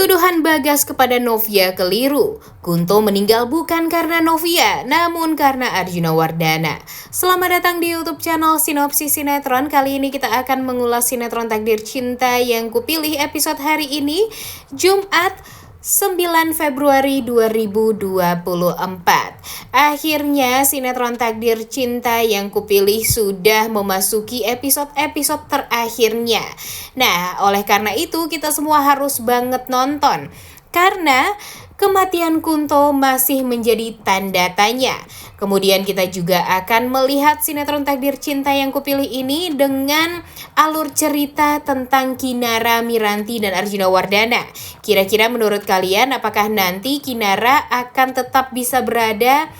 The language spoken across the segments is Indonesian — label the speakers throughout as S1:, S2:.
S1: Tuduhan Bagas kepada Novia keliru. Kunto meninggal bukan karena Novia, namun karena Arjuna Wardana. Selamat datang di YouTube channel Sinopsis Sinetron. Kali ini kita akan mengulas sinetron Takdir Cinta yang kupilih episode hari ini, Jumat 9 Februari 2024. Akhirnya sinetron Takdir Cinta yang kupilih sudah memasuki episode-episode terakhirnya. Nah, oleh karena itu kita semua harus banget nonton. Karena kematian Kunto masih menjadi tanda tanya. Kemudian kita juga akan melihat sinetron Takdir Cinta yang kupilih ini dengan alur cerita tentang Kinara, Miranti, dan Arjuna Wardana. Kira-kira menurut kalian apakah nanti Kinara akan tetap bisa berada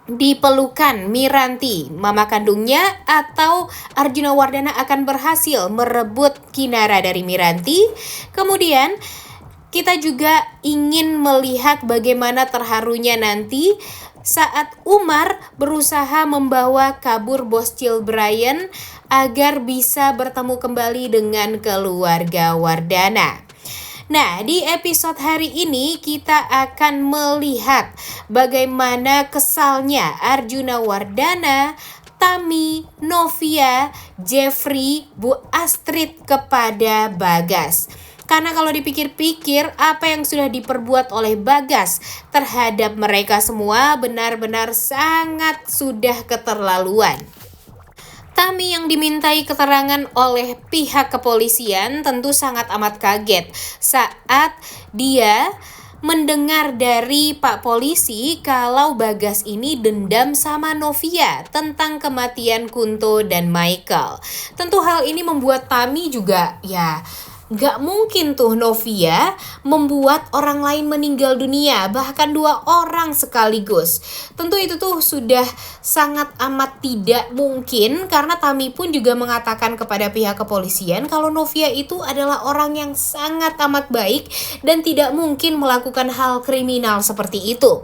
S1: di pelukan Miranti, mama kandungnya, atau Arjuna Wardana akan berhasil merebut Kinara dari Miranti? Kemudian kita juga ingin melihat bagaimana terharunya nanti saat Umar berusaha membawa kabur bos Cil Brian agar bisa bertemu kembali dengan keluarga Wardana. Nah, di episode hari ini kita akan melihat bagaimana kesalnya Arjuna Wardana, Tami, Novia, Jeffrey, Bu Astrid kepada Bagas. Karena kalau dipikir-pikir, apa yang sudah diperbuat oleh Bagas terhadap mereka semua benar-benar sangat sudah keterlaluan. Tami yang dimintai keterangan oleh pihak kepolisian tentu sangat amat kaget saat dia mendengar dari Pak Polisi kalau Bagas ini dendam sama Novia tentang kematian Kunto dan Michael. Tentu hal ini membuat Tami juga gak mungkin tuh Novia membuat orang lain meninggal dunia, bahkan 2 orang sekaligus. Tentu itu tuh sudah sangat amat tidak mungkin, karena Tami pun juga mengatakan kepada pihak kepolisian kalau Novia itu adalah orang yang sangat amat baik dan tidak mungkin melakukan hal kriminal seperti itu.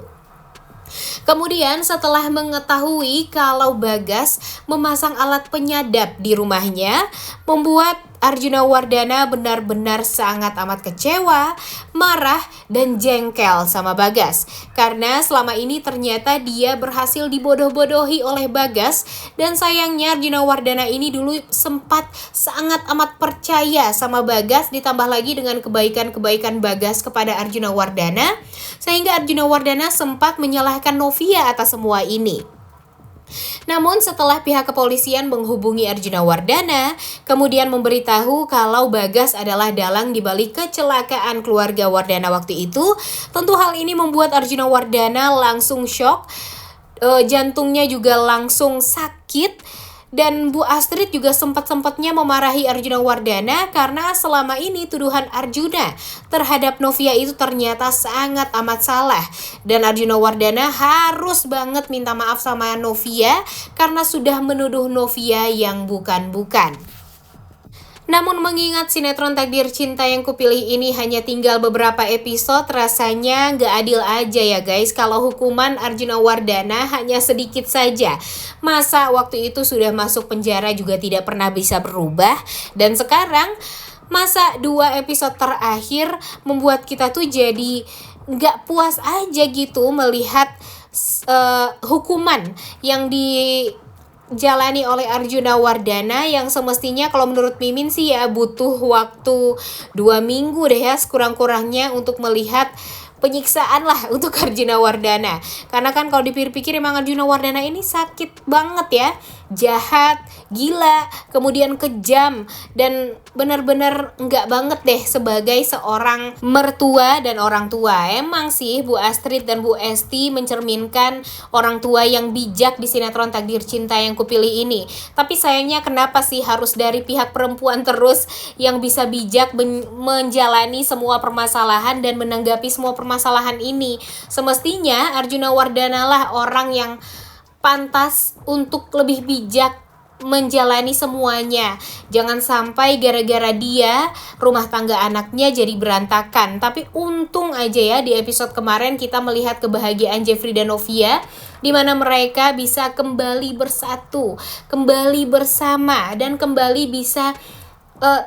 S1: Kemudian setelah mengetahui kalau Bagas memasang alat penyadap di rumahnya, membuat Arjuna Wardana benar-benar sangat amat kecewa, marah, dan jengkel sama Bagas. Karena selama ini ternyata dia berhasil dibodoh-bodohi oleh Bagas, dan sayangnya Arjuna Wardana ini dulu sempat sangat amat percaya sama Bagas, ditambah lagi dengan kebaikan-kebaikan Bagas kepada Arjuna Wardana, sehingga Arjuna Wardana sempat menyalahkan Novia atas semua ini. Namun setelah pihak kepolisian menghubungi Arjuna Wardana, kemudian memberitahu kalau Bagas adalah dalang di balik kecelakaan keluarga Wardana waktu itu, tentu hal ini membuat Arjuna Wardana langsung shock, jantungnya juga langsung sakit. Dan Bu Astrid juga sempat-sempatnya memarahi Arjuna Wardana karena selama ini tuduhan Arjuna terhadap Novia itu ternyata sangat amat salah. Dan Arjuna Wardana harus banget minta maaf sama Novia karena sudah menuduh Novia yang bukan-bukan. Namun mengingat sinetron Takdir Cinta yang kupilih ini hanya tinggal beberapa episode, rasanya gak adil aja ya guys kalau hukuman Arjuna Wardana hanya sedikit saja. Masa waktu itu sudah masuk penjara juga tidak pernah bisa berubah, dan sekarang masa 2 episode terakhir membuat kita tuh jadi gak puas aja gitu melihat hukuman yang dijalani oleh Arjuna Wardana yang semestinya kalau menurut Mimin sih ya butuh waktu 2 minggu deh ya sekurang-kurangnya untuk melihat penyiksaan lah untuk Arjuna Wardana. Karena kan kalau dipikir-pikir emang Arjuna Wardana ini sakit banget ya, jahat, gila, kemudian kejam, dan benar-benar enggak banget deh sebagai seorang mertua dan orang tua. Emang sih Bu Astrid dan Bu Esti mencerminkan orang tua yang bijak di sinetron Takdir Cinta yang kupilih ini. Tapi sayangnya kenapa sih harus dari pihak perempuan terus yang bisa bijak menjalani semua permasalahan dan menanggapi semua permasalahan ini? Semestinya Arjuna Wardana lah orang yang pantas untuk lebih bijak menjalani semuanya. Jangan sampai gara-gara dia rumah tangga anaknya jadi berantakan. Tapi untung aja ya di episode kemarin kita melihat kebahagiaan Jeffrey dan Novia, di mana mereka bisa kembali bersatu, kembali bersama, dan kembali bisa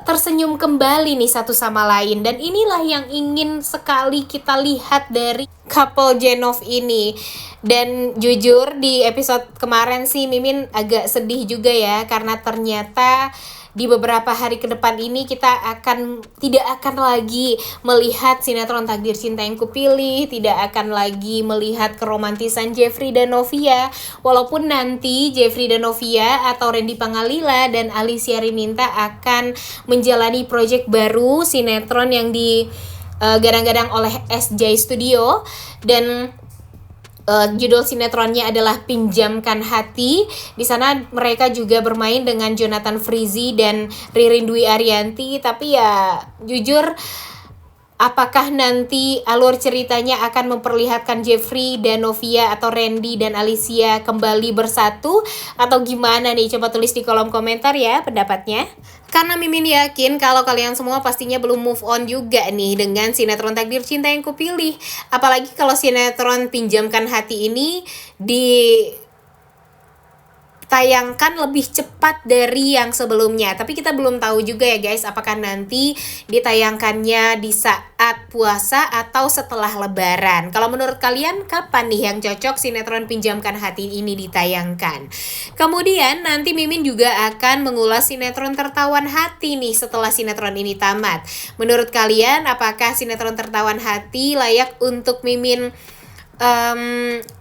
S1: tersenyum kembali nih satu sama lain. Dan inilah yang ingin sekali kita lihat dari couple Jenov ini. Dan jujur di episode kemarin sih Mimin agak sedih juga ya, karena ternyata di beberapa hari ke depan ini kita tidak akan lagi melihat sinetron Takdir Cinta Yang Kupilih, tidak akan lagi melihat keromantisan Jeffrey dan Novia. Walaupun nanti Jeffrey dan Novia atau Randy Pangalila dan Alicia Rininta akan menjalani proyek baru sinetron yang digadang-gadang oleh SJ Studio, dan judul sinetronnya adalah Pinjamkan Hati. Di sana mereka juga bermain dengan Jonathan Frizzy dan Ririn Dwi Ariyanti. Tapi ya jujur, apakah nanti alur ceritanya akan memperlihatkan Jeffrey dan Novia atau Randy dan Alicia kembali bersatu atau gimana nih? Coba tulis di kolom komentar ya pendapatnya. Karena Mimin yakin kalau kalian semua pastinya belum move on juga nih dengan sinetron Takdir Cinta Yang Kupilih. Apalagi kalau sinetron Pinjamkan Hati ini ditayangkan lebih cepat dari yang sebelumnya. Tapi kita belum tahu juga ya guys, apakah nanti ditayangkannya di saat puasa atau setelah lebaran. Kalau menurut kalian kapan nih yang cocok sinetron Pinjamkan Hati ini ditayangkan? Kemudian nanti Mimin juga akan mengulas sinetron Tertawan Hati nih setelah sinetron ini tamat. Menurut kalian apakah sinetron Tertawan Hati layak untuk Mimin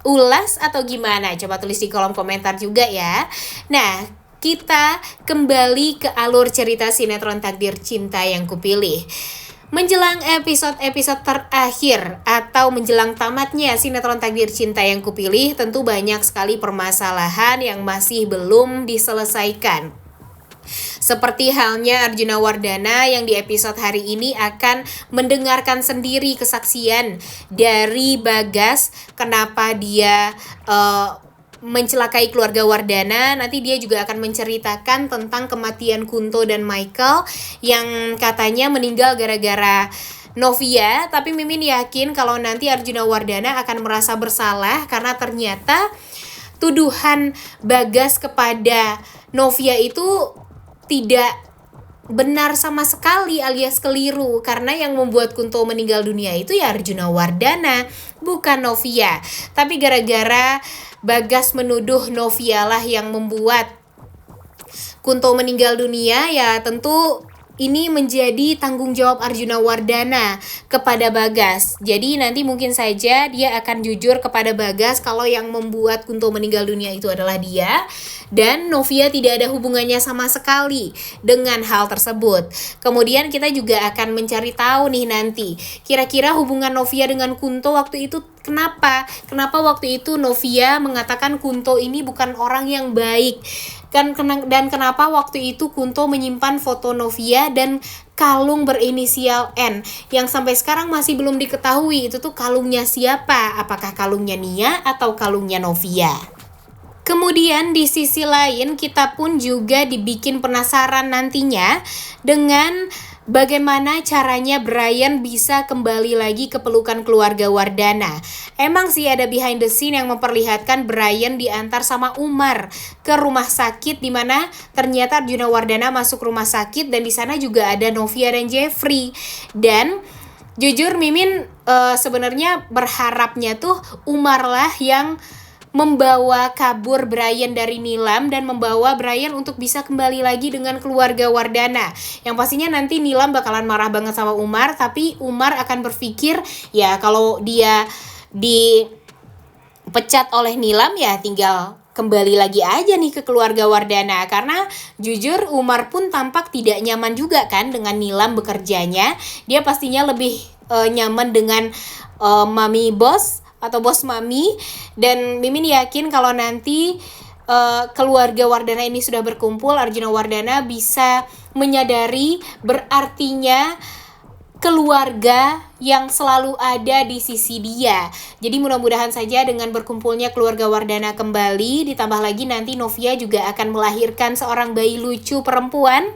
S1: ulas atau gimana? Coba tulis di kolom komentar juga ya. Nah, kita kembali ke alur cerita sinetron Takdir Cinta Yang Kupilih. Menjelang episode-episode terakhir atau menjelang tamatnya sinetron Takdir Cinta Yang Kupilih, tentu banyak sekali permasalahan yang masih belum diselesaikan. Seperti halnya Arjuna Wardana yang di episode hari ini akan mendengarkan sendiri kesaksian dari Bagas kenapa dia mencelakai keluarga Wardana. Nanti dia juga akan menceritakan tentang kematian Kunto dan Michael yang katanya meninggal gara-gara Novia. Tapi Mimin yakin kalau nanti Arjuna Wardana akan merasa bersalah karena ternyata tuduhan Bagas kepada Novia itu tidak benar sama sekali alias keliru, karena yang membuat Kunto meninggal dunia itu ya Arjuna Wardana, bukan Novia. Tapi gara-gara Bagas menuduh Novia lah yang membuat Kunto meninggal dunia, ya tentu ini menjadi tanggung jawab Arjuna Wardana kepada Bagas. Jadi nanti mungkin saja dia akan jujur kepada Bagas kalau yang membuat Kunto meninggal dunia itu adalah dia, dan Novia tidak ada hubungannya sama sekali dengan hal tersebut. Kemudian kita juga akan mencari tahu nih nanti kira-kira hubungan Novia dengan Kunto waktu itu kenapa waktu itu Novia mengatakan Kunto ini bukan orang yang baik. Dan kenapa waktu itu Kunto menyimpan foto Novia dan kalung berinisial N yang sampai sekarang masih belum diketahui itu tuh kalungnya siapa, apakah kalungnya Nia atau kalungnya Novia. Kemudian di sisi lain kita pun juga dibikin penasaran nantinya dengan bagaimana caranya Brian bisa kembali lagi ke pelukan keluarga Wardana. Emang sih ada behind the scene yang memperlihatkan Brian diantar sama Umar ke rumah sakit, di mana ternyata Arjuna Wardana masuk rumah sakit dan di sana juga ada Novia dan Jeffrey. Dan jujur Mimin sebenarnya berharapnya tuh Umar lah yang membawa kabur Brian dari Nilam dan membawa Brian untuk bisa kembali lagi dengan keluarga Wardana. Yang pastinya nanti Nilam bakalan marah banget sama Umar, tapi Umar akan berpikir ya kalau dia dipecat oleh Nilam ya tinggal kembali lagi aja nih ke keluarga Wardana. Karena jujur Umar pun tampak tidak nyaman juga kan dengan Nilam bekerjanya. Dia pastinya lebih nyaman dengan Mami Bos atau Bos Mami. Dan Mimin yakin kalau nanti keluarga Wardana ini sudah berkumpul, Arjuna Wardana bisa menyadari berartinya keluarga yang selalu ada di sisi dia. Jadi mudah-mudahan saja dengan berkumpulnya keluarga Wardana kembali, ditambah lagi nanti Novia juga akan melahirkan seorang bayi lucu perempuan.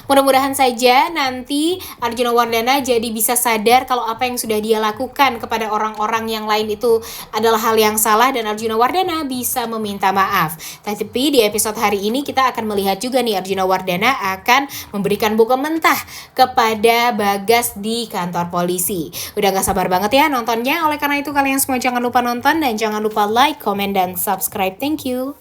S1: Mudah-mudahan saja nanti Arjuna Wardana jadi bisa sadar kalau apa yang sudah dia lakukan kepada orang-orang yang lain itu adalah hal yang salah dan Arjuna Wardana bisa meminta maaf. Tapi di episode hari ini kita akan melihat juga nih Arjuna Wardana akan memberikan buku mentah kepada Bagas di kantor polisi. Udah gak sabar banget ya nontonnya. Oleh karena itu kalian semua jangan lupa nonton dan jangan lupa like, comment, dan subscribe. Thank you.